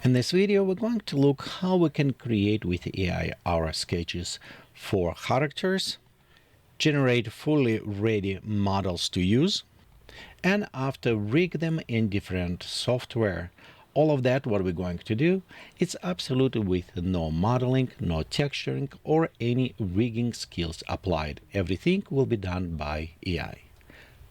In this video, we're going to look how we can create with AI our sketches for characters, generate fully ready models to use, and after rig them in different software. All of that, what we're going to do, it's absolutely with no modeling, no texturing, or any rigging skills applied. Everything will be done by AI.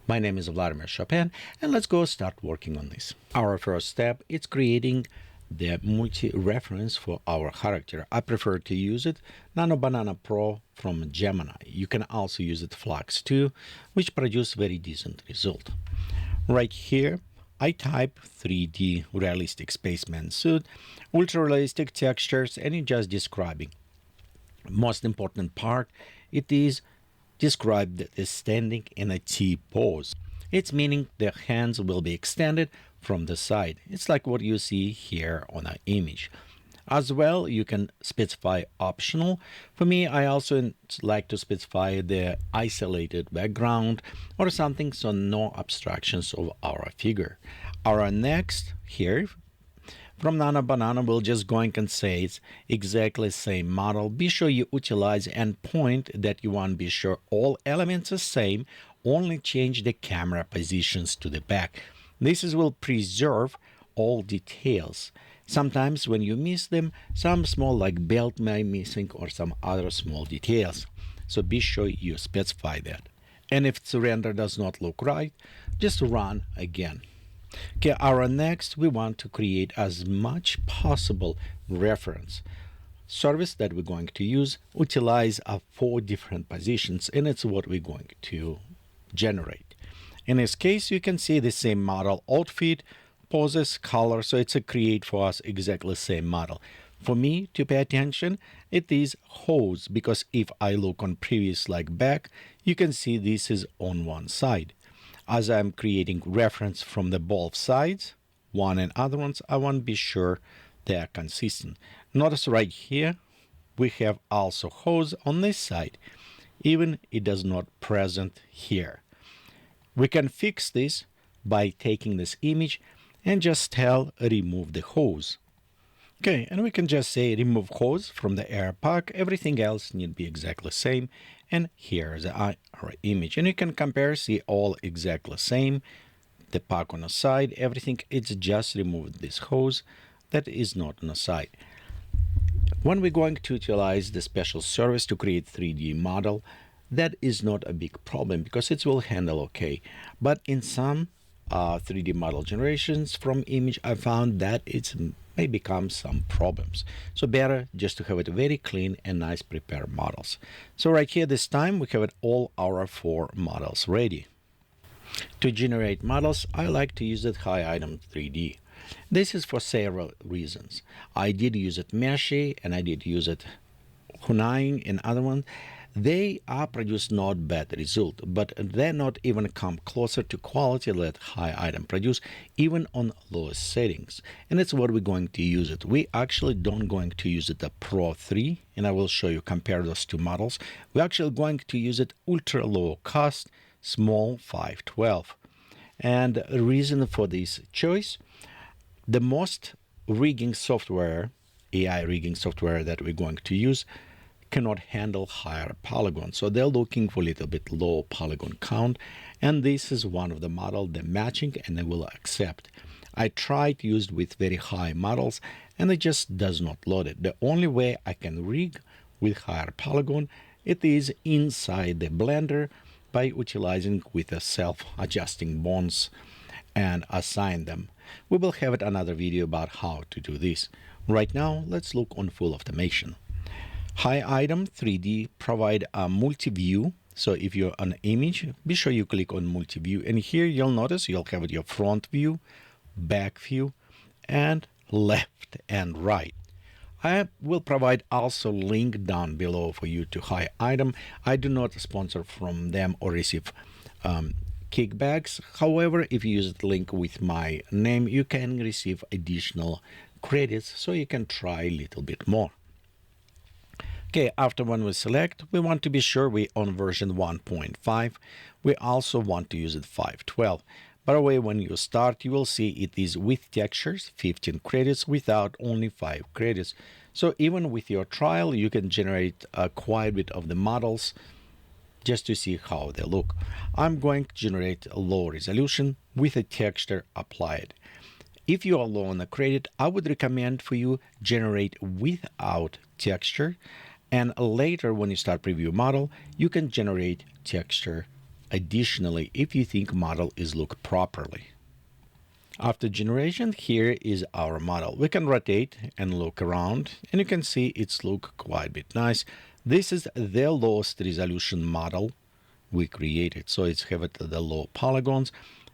My name is Vladimir Chopine, and let's go start working on this. Our first step is creating the multi-reference for our character. I prefer to use it NanoBanana Pro from Gemini. You can also use it Flux too, which produce very decent result. Right here, I type 3D realistic spaceman suit, ultra realistic textures, and it's just describing. Most important part, it is described as standing in a T pose. It's meaning the hands will be extended from the side. It's like what you see here on an image. As well, you can specify optional. For me, I also like to specify the isolated background or something, so no abstractions of our figure. Our next here from NanoBanana, we'll just going and say it's exactly same model. Be sure you utilize endpoint that you want to be sure all elements are same, only change the camera positions to the back. This will preserve all details. Sometimes when you miss them, some small like belt may be missing or some other small details. So be sure you specify that. And if the render does not look right, just run again. Okay, our next, we want to create as much possible reference. Service that we're going to use utilize 4 different positions, and it's what we're going to generate. In this case, you can see the same model, outfit, poses, color, so it's a create for us exactly same model. For me to pay attention, it is hose, because if I look on previous like back, you can see this is on one side. As I'm creating reference from the both sides, one and other ones, I want to be sure they are consistent. Notice right here, we have also hose on this side, even it does not present here. We can fix this by taking this image and just tell remove the hose. Okay, and we can just say remove hose from the air pack. Everything else need to be exactly same. And here's our image. And you can compare, see all exactly same. The pack on the side, everything, it's just removed this hose that is not on the side. When we're going to utilize the special service to create 3D model, that is not a big problem because it will handle okay. But in some 3D model generations from image, I found that it may become some problems. So better just to have it very clean and nice prepared models. So right here this time we have all our 4 models ready. To generate models, I like to use it High Item 3D. This is for several reasons. I did use it Meshy and I did use it Hunain and other one. They are produce not bad result, but they not even come closer to quality that High Item produce, even on lowest settings. And that's what we're going to use it. We actually don't going to use it the Pro 3, and I will show you compare those 2 models. We're actually going to use it ultra low cost, small 512. And the reason for this choice, the most rigging software, AI rigging software that we're going to use, cannot handle higher polygon. So they're looking for a little bit low polygon count. And this is one of the model, the matching, and they will accept. I tried to use it with very high models and it just does not load it. The only way I can rig with higher polygon, it is inside the Blender by utilizing with a self-adjusting bonds and assign them. We will have another video about how to do this. Right now, let's look on full automation. High Item 3D provide a multi-view. So if you're on an image, be sure you click on multi-view. And here you'll notice you'll have your front view, back view, and left and right. I will provide also link down below for you to High Item. I do not sponsor from them or receive kickbacks. However, if you use the link with my name, you can receive additional credits so you can try a little bit more. Okay, after when we select, we want to be sure we on version 1.5. We also want to use it 512. By the way, when you start, you will see it is with textures, 15 credits, without only 5 credits. So even with your trial, you can generate quite a bit of the models just to see how they look. I'm going to generate a low resolution with a texture applied. If you are low on a credit, I would recommend for you generate without texture, and later when you start preview model, you can generate texture additionally if you think model is looked properly. After generation, here is our model. We can rotate and look around, and you can see it's look quite a bit nice. This is the lowest resolution model we created, so it's have the low polygons,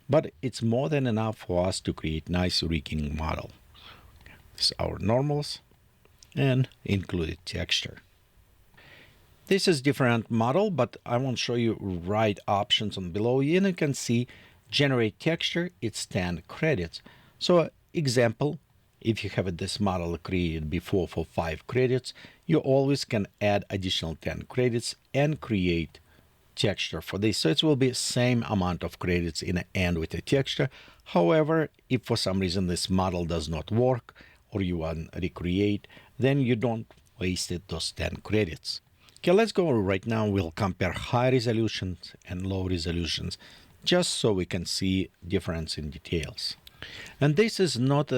but it's more than enough for us to create nice rigging model. This is our normals and included texture. This is different model, but I won't show you right options on below. And you can see generate texture, it's 10 credits. So example, if you have this model created before for 5 credits, you always can add additional 10 credits and create texture for this. So it will be same amount of credits in the end with the texture. However, if for some reason this model does not work or you want to recreate, then you don't waste those 10 credits. Okay, let's go right now. We'll compare high resolutions and low resolutions just so we can see difference in details. And this is not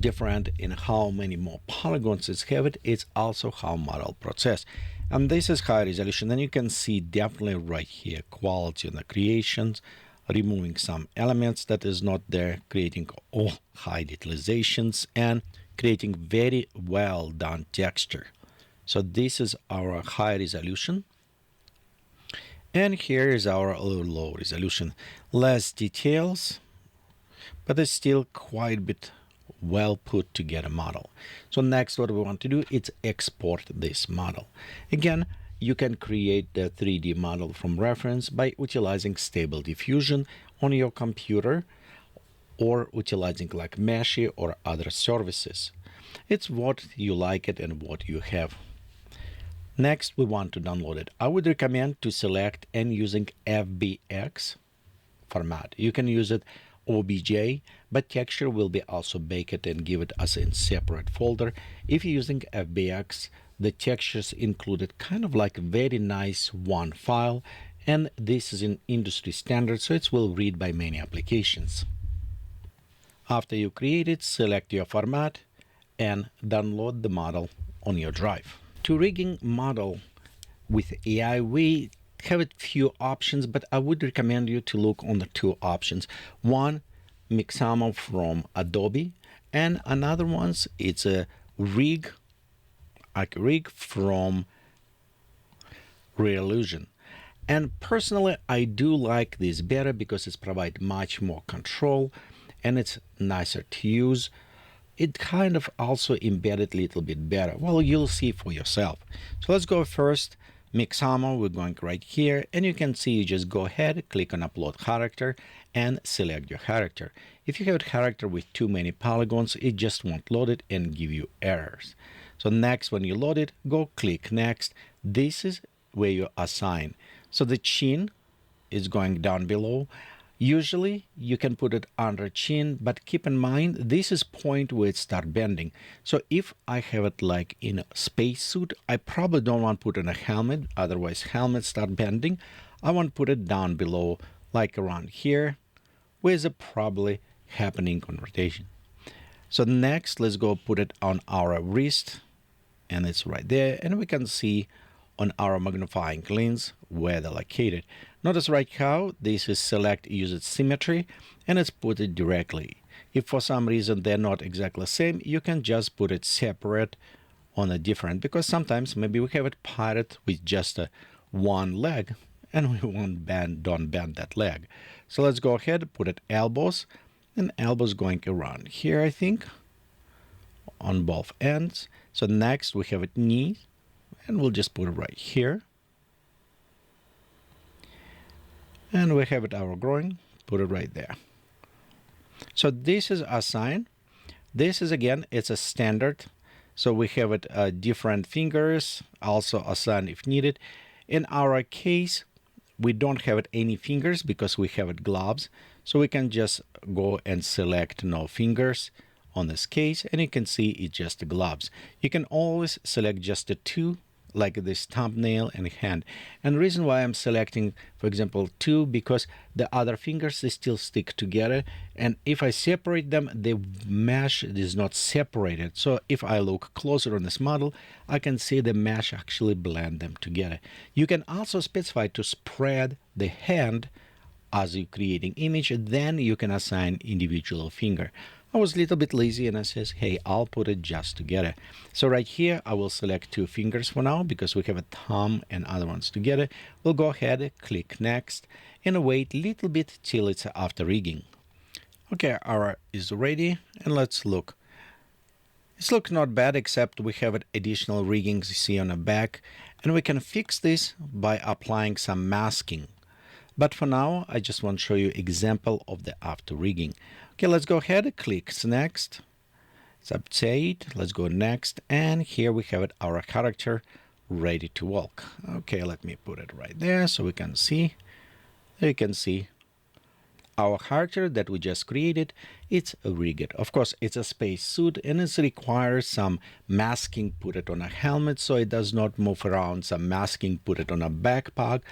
different in how many more polygons it's have it's also how model process. And this is high resolution, and you can see definitely right here quality on the creations, removing some elements that is not there, creating all high detalizations, and creating very well done texture. So this is our high resolution. And here is our low resolution. Less details, but it's still quite a bit well put together model. So next what we want to do is export this model. Again, you can create the 3D model from reference by utilizing Stable Diffusion on your computer or utilizing like Meshy or other services. It's what you like it and what you have. Next, we want to download it. I would recommend to select and using FBX format. You can use it OBJ, but texture will be also baked and give it as a separate folder. If you're using FBX, the textures included kind of like a very nice one file, and this is an industry standard, so it will read by many applications. After you create it, select your format and download the model on your drive. To rigging model with AI, we have a few options, but I would recommend you to look on the 2 options. One, Mixamo from Adobe, and another one's it's a rig, AccuRig from Reallusion. And personally, I do like this better because it provides much more control and it's nicer to use. It kind of also embedded a little bit better. Well, you'll see for yourself. So let's go first. Mixamo, we're going right here, and you can see you just go ahead, click on upload character and select your character. If you have a character with too many polygons, it just won't load it and give you errors. So next, when you load it, go click next. This is where you assign. So the chin is going down below. Usually you can put it under chin, but keep in mind this is point where it start bending. So if I have it like in a spacesuit, I probably don't want to put in a helmet, otherwise helmet start bending. I want to put it down below, like around here, where is it probably happening on rotation. So next, let's go put it on our wrist, and it's right there, and we can see on our magnifying lens where they're located. Notice right how this is select use symmetry and it's put it directly. If for some reason they're not exactly the same, you can just put it separate on a different, because sometimes maybe we have it pirate with just one leg and we don't bend that leg. So let's go ahead, put it elbows, and elbows going around here, I think, on both ends. So next we have it knee, and we'll just put it right here. And we have it our groin, put it right there. So this is assigned. This is again, it's a standard. So we have it different fingers, also assigned if needed. In our case, we don't have it any fingers because we have it gloves. So we can just go and select no fingers on this case, and you can see it's just the gloves. You can always select just the two, like this thumbnail and hand. And the reason why I'm selecting, for example, two, because the other fingers, they still stick together. And if I separate them, the mesh is not separated. So if I look closer on this model, I can see the mesh actually blend them together. You can also specify to spread the hand as you're creating image, then you can assign individual finger. I was a little bit lazy and I says, hey, I'll put it just together. So right here, I will select two fingers for now because we have a thumb and other ones together. We'll go ahead, click next, and wait a little bit till it's after rigging. Okay, our is ready, and let's look. It's look not bad, except we have additional riggings you see on the back, and we can fix this by applying some masking. But for now, I just want to show you example of the after rigging. Okay, let's go ahead, click next. It's update. Let's go next, and here we have our character ready to walk. Okay, let me put it right there so we can see. There you can see our character that we just created. It's rigged. Of course, it's a space suit, and it requires some masking. Put it on a helmet so it does not move around. Some masking. Put it on a backpack.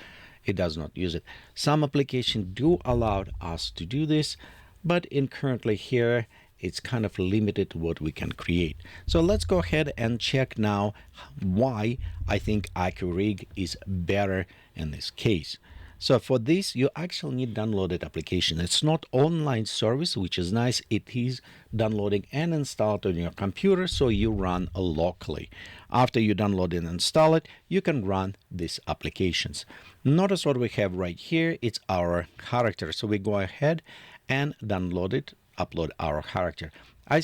It does not use it. Some applications do allow us to do this, but in currently here, it's kind of limited what we can create. So let's go ahead and check now why I think AccuRig is better in this case. So for this, you actually need downloaded application. It's not online service, which is nice. It is downloading and installed on your computer, so you run locally. After you download and install it, you can run these applications. Notice what we have right here. It's our character. So we go ahead and download it, upload our character. I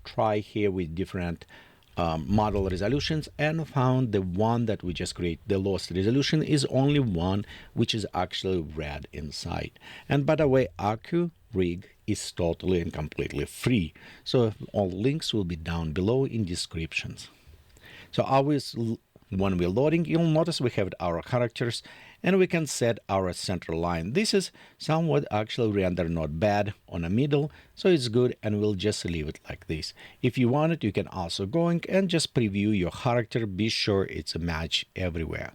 try here with different model resolutions and found the one that we just create, the lowest resolution, is only one, which is actually red inside. And by the way, AccuRig is totally and completely free. So all links will be down below in descriptions. So always when we're loading, you'll notice we have our characters, and we can set our center line. This is somewhat actually render not bad on a middle, so it's good, and we'll just leave it like this. If you want it, you can also go and just preview your character. Be sure it's a match everywhere.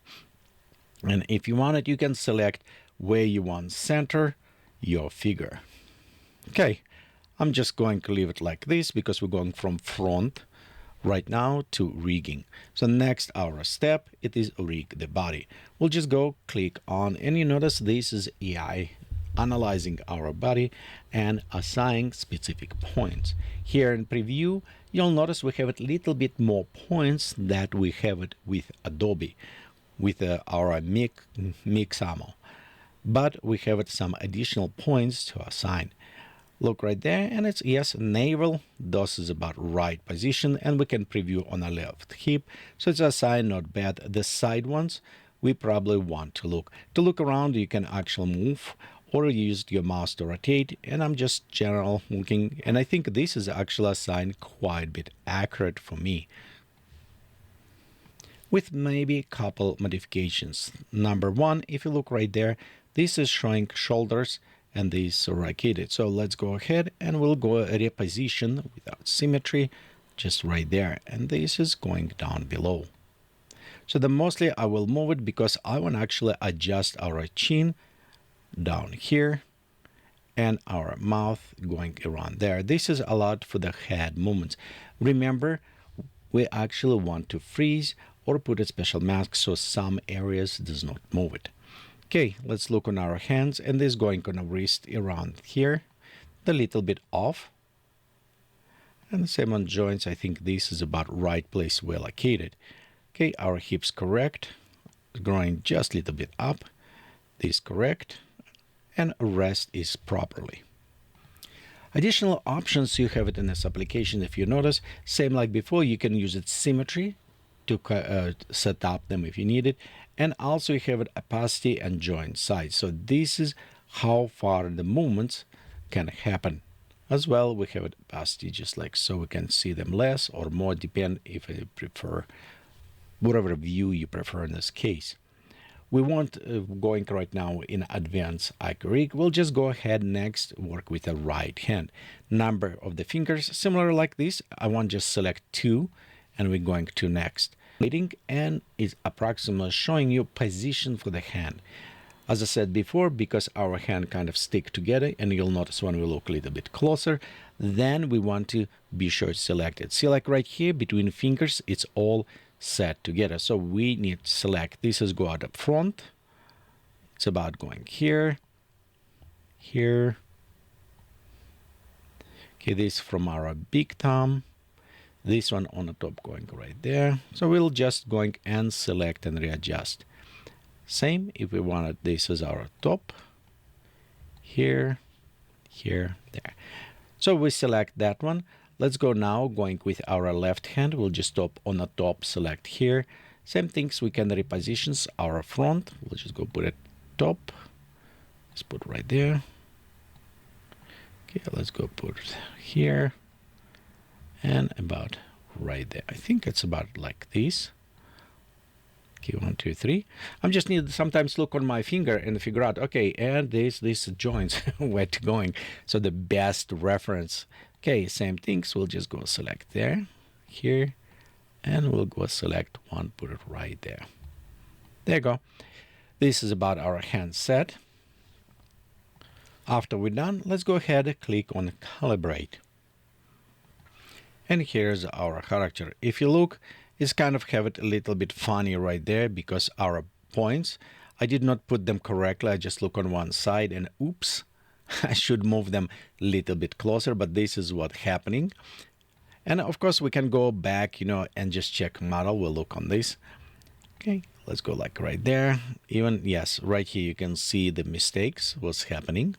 And if you want it, you can select where you want center your figure. Okay, I'm just going to leave it like this because we're going from front right now to rigging. So next our step, it is rig the body. We'll just go click on, and you notice this is AI analyzing our body and assigning specific points. Here in preview, you'll notice we have a little bit more points that we have it with Adobe, with our Mixamo. But we have some additional points to assign. Look right there, and it's yes, navel. This is about right position, and we can preview on the left hip. So it's assigned not bad. The side ones, we probably want to look. To look around, you can actually move or use your mouse to rotate. And I'm just general looking, and I think this is actually assigned quite a bit accurate for me, with maybe a couple modifications. Number one, if you look right there, this is showing shoulders, and these are rotated. So let's go ahead and we'll go reposition without symmetry, just right there. And this is going down below. So the mostly I will move it because I want to actually adjust our chin down here and our mouth going around there. This is a lot for the head movements. Remember, we actually want to freeze or put a special mask so some areas does not move it. Okay, let's look on our hands, and this is going on a wrist around here, a little bit off. And the same on joints. I think this is about right place well located. Okay, our hips correct, growing just a little bit up. This correct, and rest is properly. Additional options you have it in this application. If you notice, same like before, you can use it symmetry to set up them if you need it. And also you have opacity and joint size. So this is how far the movements can happen. As well, we have opacity just like so. We can see them less or more, depend if you prefer, whatever view you prefer in this case. We won't going right now in advanced AccuRig. We'll just go ahead next, work with the right hand. Number of the fingers, similar like this. I want just select 2, and we're going to next. And it's approximately showing you position for the hand. As I said before, because our hand kind of stick together, and you'll notice when we look a little bit closer, then we want to be sure to select it. See, like right here between fingers, it's all set together. So we need to select. This is go out up front. It's about going here, here. Okay, this from our big thumb. This one on the top going right there. So we'll just going and select and readjust. Same if we wanted this as our top. Here, here, there. So we select that one. Let's go now going with our left hand. We'll just stop on the top, select here. Same things, we can reposition our front. We'll just go put it top. Let's put right there. Okay, let's go put it here. And about right there. I think it's about like this. Okay, 1, 2, 3. I'm just need to sometimes look on my finger and figure out, okay, and this joints where to going. So the best reference. Okay, same things. We'll just go select there, here, and we'll go select one, put it right there. There you go. This is about our hand set. After we're done, let's go ahead and click on calibrate. And here's our character. If you look, it's kind of have it a little bit funny right there because our points, I did not put them correctly. I just look on one side and oops, I should move them a little bit closer, but this is what's happening. And of course we can go back, and just check model. We'll look on this. Okay, let's go like right there. Even, yes, right here you can see the mistakes, what's happening.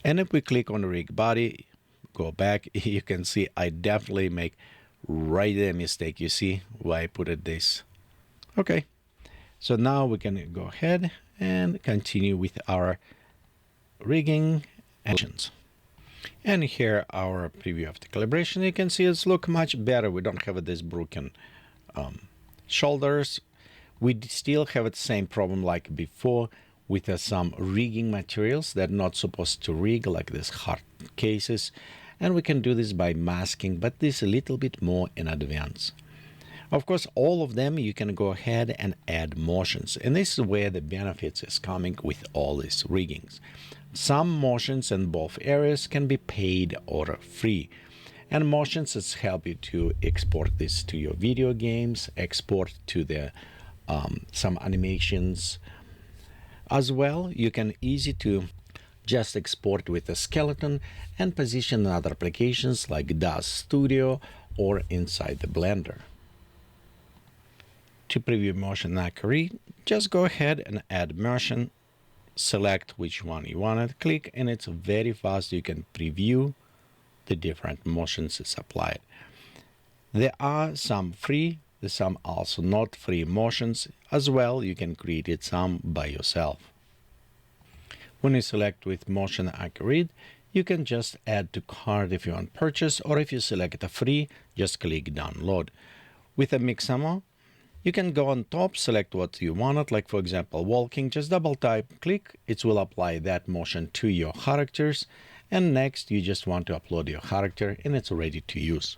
And if we click on the rig body, go back, you can see I definitely make right there mistake. You see why I put it this. Okay, so now we can go ahead and continue with our rigging actions. And here our preview of the calibration. You can see it's look much better. We don't have this broken shoulders. We still have the same problem like before with some rigging materials that are not supposed to rig, like this hard cases. And we can do this by masking, but this a little bit more in advance. Of course, all of them you can go ahead and add motions. And this is where the benefits is coming with all these riggings. Some motions in both areas can be paid or free. And motions is help you to export this to your video games, export to the some animations. As well, you can easy to just export with a skeleton and position in other applications like DAZ Studio or inside the Blender. To preview motion AccuRig, just go ahead and add motion, select which one you want to click, and it's very fast. You can preview the different motions is applied. There are some free, there's some also not free motions. As well, you can create it some by yourself. When you select with motion AccuRig, you can just add to cart if you want purchase, or if you select a free, just click download. With a Mixamo, you can go on top, select what you wanted, like for example walking, just double type, click, it will apply that motion to your characters, and next you just want to upload your character and it's ready to use.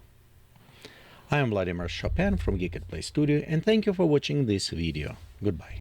I am Vladimir Chopine from Geekatplay Studio, and thank you for watching this video. Goodbye.